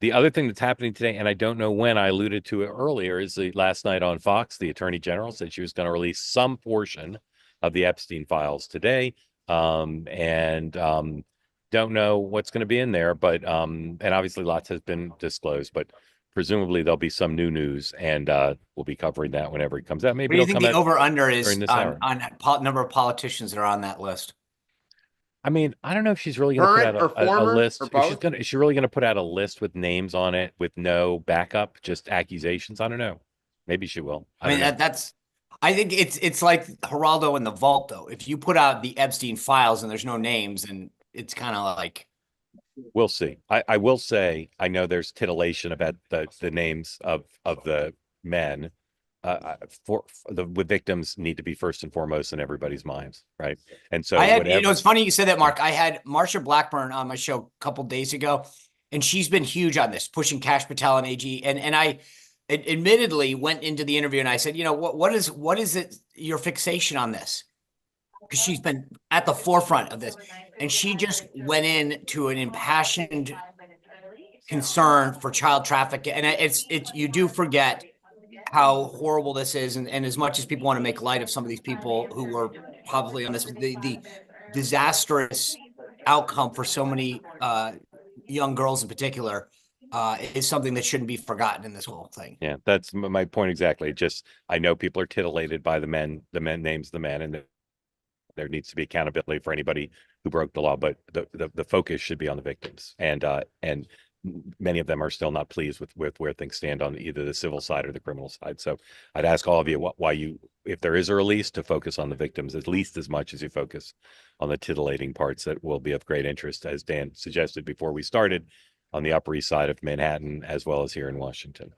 The other thing that's happening today, and I don't know when, I alluded to it earlier, is the last night on Fox, the Attorney General said she was going to release some portion of the Epstein files today. And don't know what's going to be in there, but and obviously lots has been disclosed, but presumably there'll be some new news, and we'll be covering that whenever it comes out. What Maybe do you it'll think come the out over under during is this hour. on number of politicians that are on that list? I mean, I don't know if she's really going to put Current out or a former or list. both? Is she really going to put out a list with names on it with no backup, just accusations? I don't know. Maybe she will. I I mean don't know. that's I think it's like Geraldo in the vault though. If you put out the Epstein files and there's no names, and it's kind of like We'll see. I will say I know there's titillation about the names of the men. For the victims need to be first and foremost in everybody's minds, right? And so I had, whatever. it's funny you said that, Yeah. Mark. I had Marsha Blackburn on my show a couple days ago, and she's been huge on this, pushing Cash Patel and AG. And I admittedly went into the interview and I said, what is it your fixation on this? Because she's been at the forefront of this, and she just went into an impassioned concern for child trafficking. And it's you do forget how horrible this is, and as much as people want to make light of some of these people who were probably on this, the disastrous outcome for so many young girls in particular is something that shouldn't be forgotten in this whole thing. Yeah, that's my point exactly. Just I know people are titillated by the men names of the men, and there needs to be accountability for anybody who broke the law, but the focus should be on the victims, and many of them are still not pleased with where things stand on either the civil side or the criminal side. So I'd ask all of you why you, if there is a release, to focus on the victims at least as much as you focus on the titillating parts that will be of great interest, as Dan suggested before we started, on the Upper East Side of Manhattan as well as here in Washington.